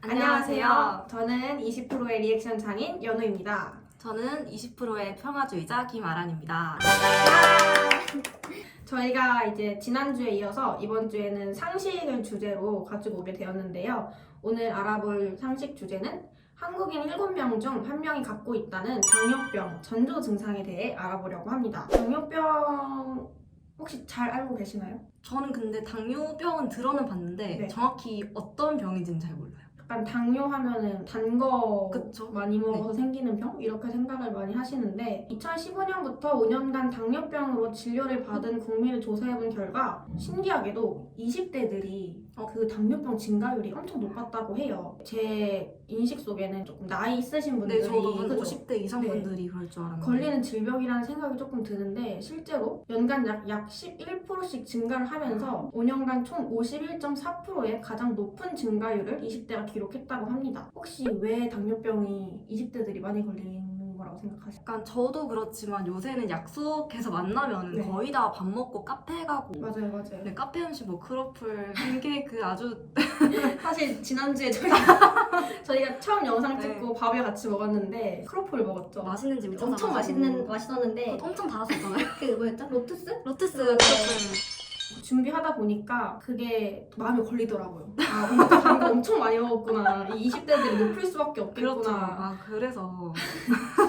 안녕하세요. 저는 20%의 리액션 장인 연우입니다. 저는 20%의 평화주의자 김아란입니다. 저희가 이제 지난주에 이어서 이번 주에는 상식을 주제로 가지고 오게 되었는데요. 오늘 알아볼 상식 주제는 한국인 7명 중 1명이 갖고 있다는 당뇨병 전조 증상에 대해 알아보려고 합니다. 당뇨병 혹시 잘 알고 계시나요? 저는 근데 당뇨병은 들어는 봤는데 네. 정확히 어떤 병인지는 잘 몰라요. 약간 당뇨 하면은 단 거 그쵸? 많이 먹어서 생기는 병? 이렇게 생각을 많이 하시는데 2015년부터 5년간 당뇨병으로 진료를 받은 국민을 조사해본 결과 신기하게도 20대들이 그 당뇨병 증가율이 엄청 높았다고 해요. 제 인식 속에는 조금 나이 있으신 분들이 네, 저도 한 그죠? 50대 이상 분들이 그럴 줄 알았는데 걸리는 질병이라는 생각이 조금 드는데 실제로 연간 약 11%씩 증가를 하면서 5년간 총 51.4%의 가장 높은 증가율을 20대가 기록했다고 합니다. 혹시 왜 당뇨병이 20대들이 많이 걸리는 거라고 생각하세요? 약간 저도 그렇지만 요새는 약속해서 만나면 네. 거의 다 밥 먹고 카페 가고 맞아요. 네, 카페 음식 뭐 크로플, 팬케이크 아주 사실 지난주에 저희가 처음 영상 찍고 밥을 같이 먹었는데 크로플 먹었죠. 맛있는 집 엄청 맛있었는데 엄청 닫았었잖아요. 그 뭐였죠? 로투스? 로투스 네. 준비하다 보니까 그게 마음에 걸리더라고요. 아, 오늘 단거 엄청 많이 먹었구나. 이 20대들이 높을 수밖에 그렇죠. 없겠구나. 그래서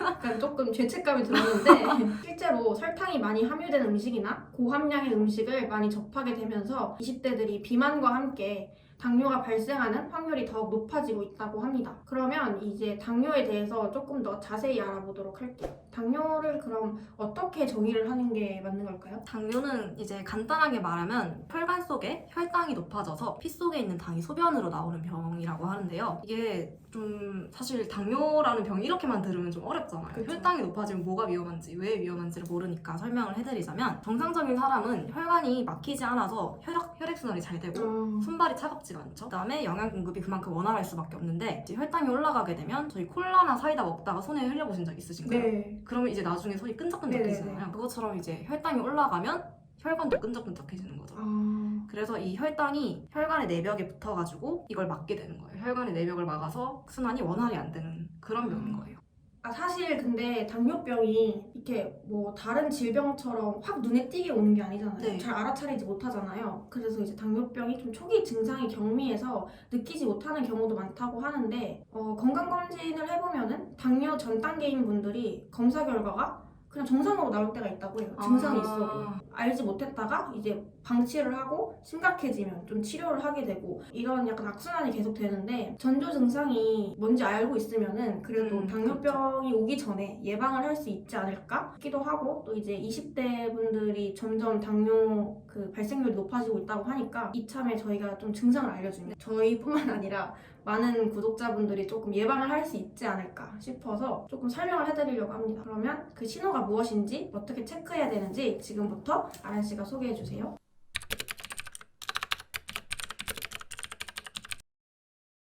약간 조금 죄책감이 들었는데 실제로 설탕이 많이 함유된 음식이나 고함량의 음식을 많이 접하게 되면서 20대들이 비만과 함께 당뇨가 발생하는 확률이 더욱 높아지고 있다고 합니다. 그러면 이제 당뇨에 대해서 조금 더 자세히 알아보도록 할게요. 당뇨를 그럼 어떻게 정의를 하는 게 맞는 걸까요? 당뇨는 이제 간단하게 말하면 혈관 속에 혈당이 높아져서 피 속에 있는 당이 소변으로 나오는 병이라고 하는데요. 이게 좀 사실 당뇨라는 병 이렇게만 들으면 좀 어렵잖아요. 그쵸. 혈당이 높아지면 뭐가 위험한지, 왜 위험한지를 모르니까 설명을 해드리자면 정상적인 사람은 혈관이 막히지 않아서 혈액순환이 잘 되고 손발이 차갑지가 않죠. 그다음에 영양 공급이 그만큼 원활할 수밖에 없는데 이제 혈당이 올라가게 되면 저희 콜라나 사이다 먹다가 손에 흘려보신 적 있으신가요? 네. 그러면 이제 나중에 손이 끈적끈적해지잖아요. 네네네. 그것처럼 이제 혈당이 올라가면 혈관도 끈적끈적해지는 거죠. 그래서 이 혈당이 혈관의 내벽에 붙어가지고 이걸 막게 되는 거예요. 혈관의 내벽을 막아서 순환이 원활히 안 되는 그런 병인 거예요. 사실 근데 당뇨병이 이렇게 뭐 다른 질병처럼 확 눈에 띄게 오는 게 아니잖아요. 네. 잘 알아차리지 못하잖아요. 그래서 이제 당뇨병이 좀 초기 증상이 경미해서 느끼지 못하는 경우도 많다고 하는데 건강검진을 해보면은 당뇨 전 단계인 분들이 검사 결과가 그냥 정상으로 나올 때가 있다고 해요. 증상이 있어도. 알지 못했다가 이제 방치를 하고 심각해지면 좀 치료를 하게 되고 이런 약간 악순환이 계속 되는데 전조 증상이 뭔지 알고 있으면은 그래도 당뇨병이 오기 전에 예방을 할 수 있지 않을까 싶기도 하고 또 이제 20대 분들이 점점 당뇨 그 발생률이 높아지고 있다고 하니까 이참에 저희가 좀 증상을 알려주면 저희뿐만 아니라 많은 구독자분들이 조금 예방을 할 수 있지 않을까 싶어서 조금 설명을 해드리려고 합니다. 그러면 그 신호가 무엇인지 어떻게 체크해야 되는지 지금부터 아란 씨가 소개해 주세요.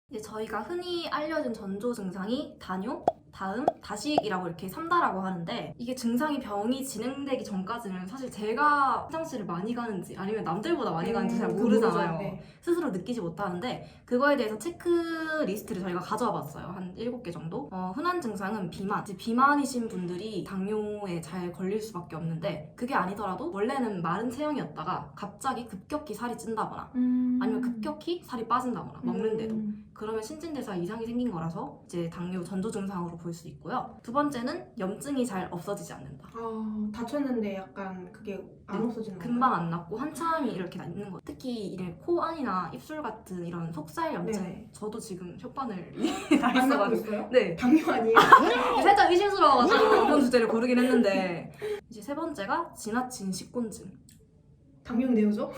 이제 저희가 흔히 알려진 전조 증상이 단뇨, 다음, 다식이라고 이렇게 3다라고 하는데 이게 증상이 병이 진행되기 전까지는 사실 제가 화장실을 많이 가는지 아니면 남들보다 많이 가는지 잘 모르잖아요. 네. 스스로 느끼지 못하는데 그거에 대해서 체크리스트를 저희가 가져와 봤어요. 한 7개 정도. 흔한 증상은 비만. 이제 비만이신 분들이 당뇨에 잘 걸릴 수밖에 없는데 그게 아니더라도 원래는 마른 체형이었다가 갑자기 급격히 살이 찐다거나 아니면 급격히 살이 빠진다거나 먹는데도 그러면 신진대사 이상이 생긴 거라서 이제 당뇨 전조 증상으로 볼 수 있고요. 두 번째는 염증이 잘 없어지지 않는다. 다쳤는데 약간 그게 안 없어지는 거예요? 금방 안 낫고 한참이 이렇게 있는 거. 특히 이제 코 안이나 입술 같은 이런 속살 염증. 네. 저도 지금 혓바늘 다 안 낫고 있어가지고. 있어요? 네. 당뇨 아니에요? 살짝 의심스러워가지고 이번 주제를 고르긴 했는데 이제 세 번째가 지나친 식곤증. 당뇨인데요, 저?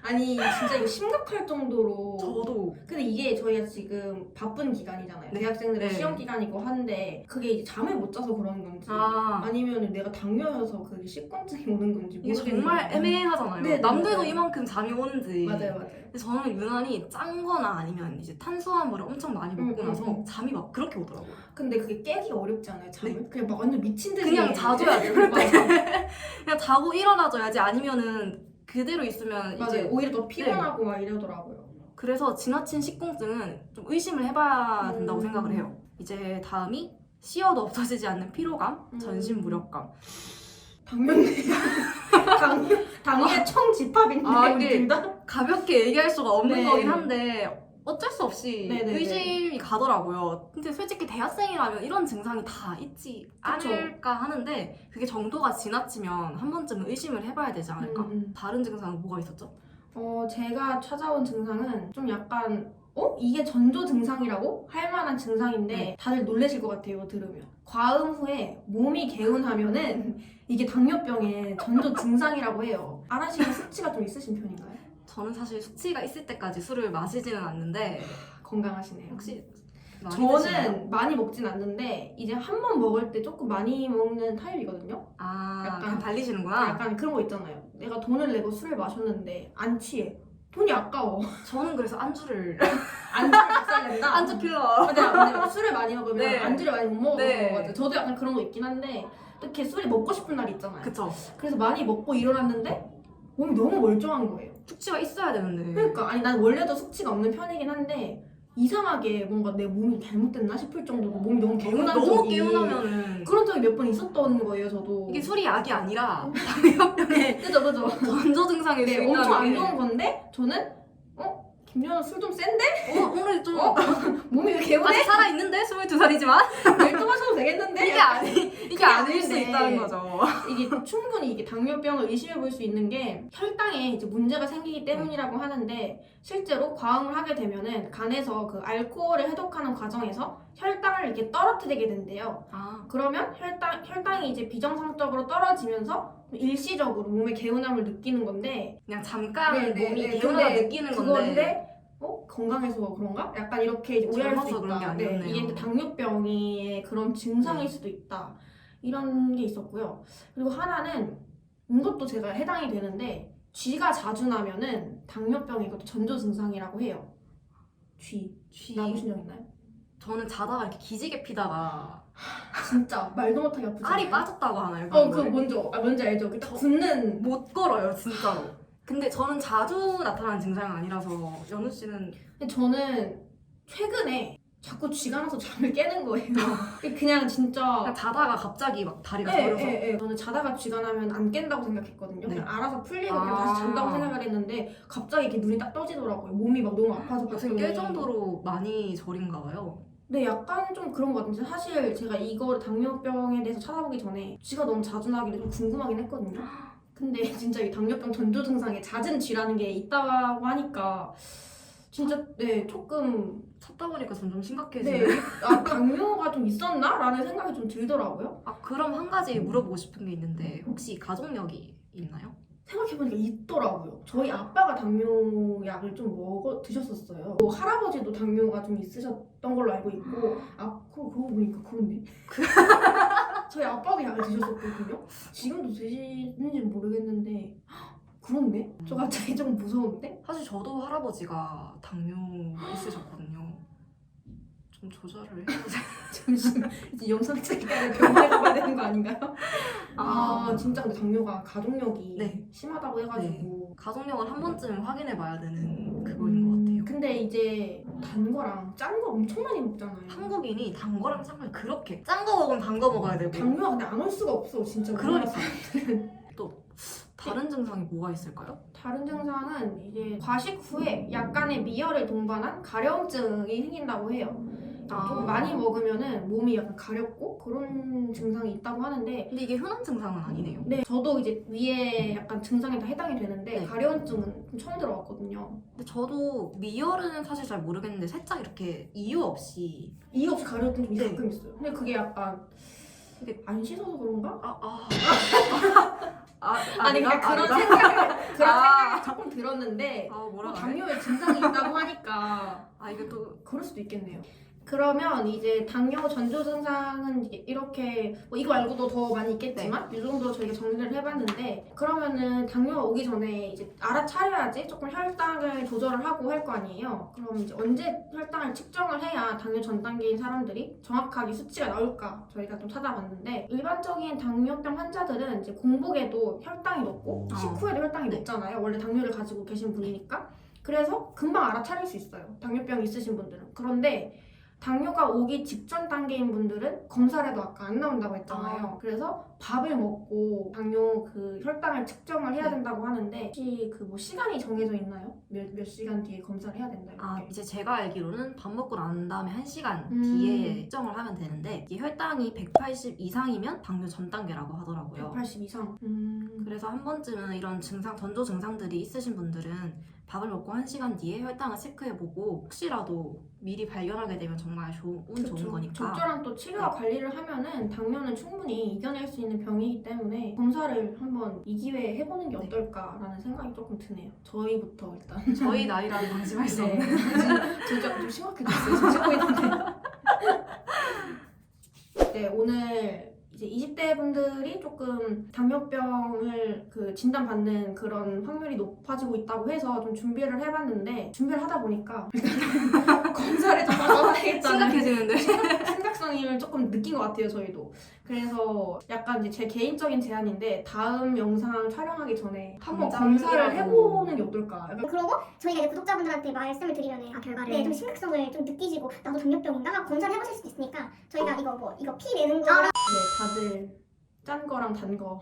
아니 진짜 이거 심각할 정도로 저도 근데 이게 저희가 지금 바쁜 기간이잖아요. 네. 대학생들의 네. 시험 기간이고 한데 그게 이제 잠을 못 자서 그런 건지 아니면 내가 당뇨여서 그게 식곤증이 오는 건지 이게 모르겠는 정말 거예요. 애매하잖아요. 네, 남들도 맞아요. 이만큼 잠이 오는지. 맞아요. 근데 저는 유난히 짠 거나 아니면 이제 탄수화물을 엄청 많이 먹고 나서 잠이 막 그렇게 오더라고요. 근데 그게 깨기가 어렵지 않아요, 잠을? 그냥 막 완전 미친 듯이 그냥 자줘야 돼요. 그럴 때. 그냥 자고 일어나줘야지 아니면은 그대로 있으면 맞아요. 이제 오히려 더 피곤하고 막 이러더라고요. 그래서 지나친 식곤증은 좀 의심을 해봐야 된다고 음. 생각을 해요. 이제 다음이 쉬어도 없어지지 않는 피로감, 전신 무력감. 당뇨인데요. 당뇨의 총집합인데 아, 우리 이게 둘 다? 가볍게 얘기할 수가 없는 네. 거긴 한데 어쩔 수 없이 네네네. 의심이 가더라고요. 근데 솔직히 대학생이라면 이런 증상이 다 있지 그쵸. 않을까 하는데 그게 정도가 지나치면 한 번쯤은 의심을 해봐야 되지 않을까? 다른 증상은 뭐가 있었죠? 제가 찾아온 증상은 좀 약간 이게 전조 증상이라고 할 만한 증상인데 네. 다들 놀라실 것 같아요, 이거 들으면. 과음 후에 몸이 개운하면은 이게 당뇨병의 전조 증상이라고 해요. 아란 씨는 숙취가 좀 있으신 편인가요? 저는 사실 숙취가 있을 때까지 술을 마시지는 않는데 건강하시네요. 혹시 많이 드시나요? 저는 많이 먹진 않는데 이제 한 번 먹을 때 조금 많이 먹는 타입이거든요. 아, 약간- 약간 달리시는구나. 약간 그런 거 있잖아요. 내가 돈을 내고 술을 마셨는데 안 취해. 돈이 아까워. 저는 그래서 안주를 안주를 박살낸다. 안주 필러. 근데 술을 많이 먹으면 네. 안주를 많이 못 먹어서 네. 그런 것 같아요. 저도 약간 그런 거 있긴 한데 이렇게 술이 먹고 싶은 날이 있잖아요. 그쵸. 그래서 많이 먹고 일어났는데 몸이 너무 멀쩡한 거예요. 숙취가 있어야 되는데. 그러니까 아니 난 원래도 숙취가 없는 편이긴 한데 이상하게 뭔가 내 몸이 잘못됐나 싶을 정도로 몸이 너무 개운한 너무 적이 개운하면은 그런 적이 몇 번 있었던 거예요. 저도. 이게 술이 약이 아니라 당뇨병의 그죠 그죠. 전조 증상일 수 네, 있다는 엄청 안 게. 좋은 건데 저는 김연아 술 좀 센데? 오늘 좀 몸이 왜 개운해? 아직 살아 있는데 22살이지만 멜도 마셔도 되겠는데? 이게 그게 아닐 수 아닌데. 있다는 거죠. 이게 충분히 이게 당뇨병을 의심해 볼 수 있는 게 혈당에 이제 문제가 생기기 때문이라고 하는데 실제로 과음을 하게 되면은 간에서 그 알코올을 해독하는 과정에서 혈당을 이렇게 떨어뜨리게 된대요. 아, 그러면 혈당이 이제 비정상적으로 떨어지면서 일시적으로 몸의 개운함을 느끼는 건데 그냥 잠깐 네, 몸이 네, 개운하다 근데 느끼는 그건데 건데 건강해서 그런가? 약간 이렇게 이제 오해할 수 젊어서 그런 게 있다. 아니었네요. 이게 이제 당뇨병의 그런 증상일 네. 수도 있다. 이런 게 있었고요. 그리고 하나는 이것도 제가 해당이 되는데 쥐가 자주 나면은 당뇨병이 이것도 전조 증상이라고 해요. 쥐 나보신 적 있나요? 저는 자다가 이렇게 기지개 피다가 진짜 말도 못하게 아프죠. 알이 빠졌다고 하나요? 그거 뭔지 알죠? 그딱 붙는. 못 걸어요 진짜로. 근데 저는 자주 나타나는 증상은 아니라서 연우 씨는 근데 저는 최근에 자꾸 쥐가 나서 잠을 깨는 거예요. 그냥 진짜. 그냥 자다가 갑자기 막 다리가 저려서 저는 자다가 쥐가 나면 안 깬다고 생각했거든요. 네. 그냥 알아서 풀리고 그냥 다시 잔다고 생각을 했는데 갑자기 이렇게 눈이 딱 떠지더라고요. 몸이 막 너무 아파서 요새 깰 정도로 많이 저린가 봐요. 네, 약간 좀 그런 것 같은데 사실 제가 이거 당뇨병에 대해서 찾아보기 전에 쥐가 너무 자주 나길래 좀 궁금하긴 했거든요. 근데 진짜 이 당뇨병 전조 증상에 잦은 쥐라는 게 있다고 하니까 진짜 네 조금 찾다 보니까 점점 네 심각해지네. 당뇨가 좀 있었나? 라는 생각이 좀 들더라고요. 아 그럼 한 가지 물어보고 싶은 게 있는데 혹시 가족력이 있나요? 생각해보니까 있더라고요. 저희 아빠가 당뇨약을 좀 드셨었어요. 할아버지도 당뇨가 좀 있으셨던 걸로 알고 있고, 그러고 보니까 그렇네. 저희 아빠도 약을 드셨었거든요. 지금도 드시는지 모르겠는데, 그렇네. 저 갑자기 좀 무서운데? 사실 저도 할아버지가 당뇨 있으셨거든요. 좀 조절을 해보세요. 잠시만. 이제 영상 찍기까지 병원에 가봐야 되는 거 아닌가요? 진짜 근데 당뇨가 가족력이 네. 심하다고 해가지고. 가족력을 한 번쯤 확인해봐야 되는 그거인 것 같아요. 근데 이제 단 거랑 짠 거 엄청 많이 먹잖아요. 한국인이 단 거랑 짠 걸 그렇게 짠 거 먹으면 단 거 먹어야 되고 당뇨가 근데 안 올 수가 없어 진짜. 그러니까. 우리나라 또 다른 증상이 뭐가 있을까요? 다른 증상은 이제 과식 후에 약간의 미열을 동반한 가려움증이 생긴다고 해요. 좀 많이 먹으면은 몸이 약간 가렵고 그런 증상이 있다고 하는데 근데 이게 흔한 증상은 아니네요. 네, 저도 이제 위에 약간 증상에 다 해당이 되는데 네. 가려움증은 좀 처음 들어봤거든요. 근데 저도 미열은 사실 잘 모르겠는데 살짝 이렇게 이유 없이 이유 없이 가려움증 좀 네. 가끔 있어요. 근데 그게 약간 이게 안 씻어서 그런가? 아니 내가? 그러니까 그런 내가? 생각이 조금 들었는데 뭐라 그래? 당뇨에 증상이 있다고 하니까 이게 또 그럴 수도 있겠네요. 그러면 이제 당뇨 전조 증상은 이렇게 이거 말고도 더 많이 있겠지만 이 정도 저희가 정리를 해봤는데 그러면은 당뇨가 오기 전에 이제 알아차려야지 조금 혈당을 조절을 하고 할 거 아니에요. 그럼 이제 언제 혈당을 측정을 해야 당뇨 전 단계인 사람들이 정확하게 수치가 나올까 저희가 좀 찾아봤는데 일반적인 당뇨병 환자들은 이제 공복에도 혈당이 높고 식후에도 혈당이 네. 높잖아요. 원래 당뇨를 가지고 계신 분이니까. 그래서 금방 알아차릴 수 있어요. 당뇨병 있으신 분들은. 그런데 당뇨가 오기 직전 단계인 분들은 검사를 해도 아까 안 나온다고 했잖아요. 그래서 밥을 먹고 당뇨 그 혈당을 측정을 해야 된다고 하는데 혹시 그 뭐 시간이 정해져 있나요? 몇 시간 뒤에 검사를 해야 된다 이렇게? 이제 제가 알기로는 밥 먹고 난 다음에 1시간 음. 뒤에 측정을 하면 되는데 이게 혈당이 180 이상이면 당뇨 전 단계라고 하더라고요. 180 이상. 그래서 한 번쯤은 이런 전조 증상들이 있으신 분들은 밥을 먹고 1시간 뒤에 혈당을 체크해보고 혹시라도 미리 발견하게 되면 정말 좋은 거니까. 적절한 또 치료와 관리를 하면은 당뇨는 충분히 이겨낼 수 있는 병이기 때문에 검사를 한번 이 기회에 해보는 게 어떨까라는 생각이 조금 드네요. 저희부터 일단. 저희 나이라도 방심할 수 네. 없는. 진짜 좀 심각해졌어요. 지금 찍고 있는데. 네, 오늘 이제 20대 분들이 조금 당뇨병을 그 진단받는 그런 확률이 높아지고 있다고 해서 좀 준비를 해봤는데 준비를 하다 보니까 일단 검사를 좀 받아야겠다는 심각해지는데. 심각성을 조금 느낀 것 같아요, 저희도. 그래서 약간 이제 제 개인적인 제안인데 다음 영상 촬영하기 전에 한번 검사를 당장이라도. 해보는 게 어떨까? 약간 그러고 저희가 이제 구독자분들한테 말씀을 드리면은 결과를. 네, 좀 심각성을 좀 느끼시고 나도 당뇨병인가 하고 검사를 해보실 수도 있으니까 저희가 이거 피 내는 거 네, 다들 짠 거랑 단 거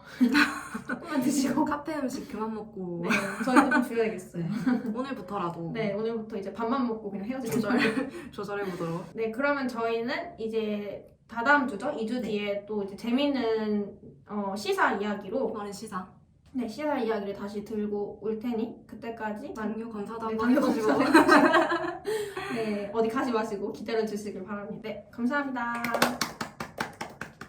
조금만 드시고 카페 음식 그만 먹고 네, 저희도 좀 줄여야겠어요. 오늘부터라도 네, 오늘부터 이제 밥만 먹고 그냥 헤어지고 조절해보도록. 네, 그러면 저희는 이제 다다음 주죠? 2주 뒤에 또 이제 재밌는 시사 이야기로 이번엔 시사. 네, 시사 이야기를 다시 들고 올 테니 그때까지 당뇨 검사도 네, 한번 당뇨 해보시고. 검사 네, 어디 가지 마시고 기다려 주시길 바랍니다. 네, 감사합니다.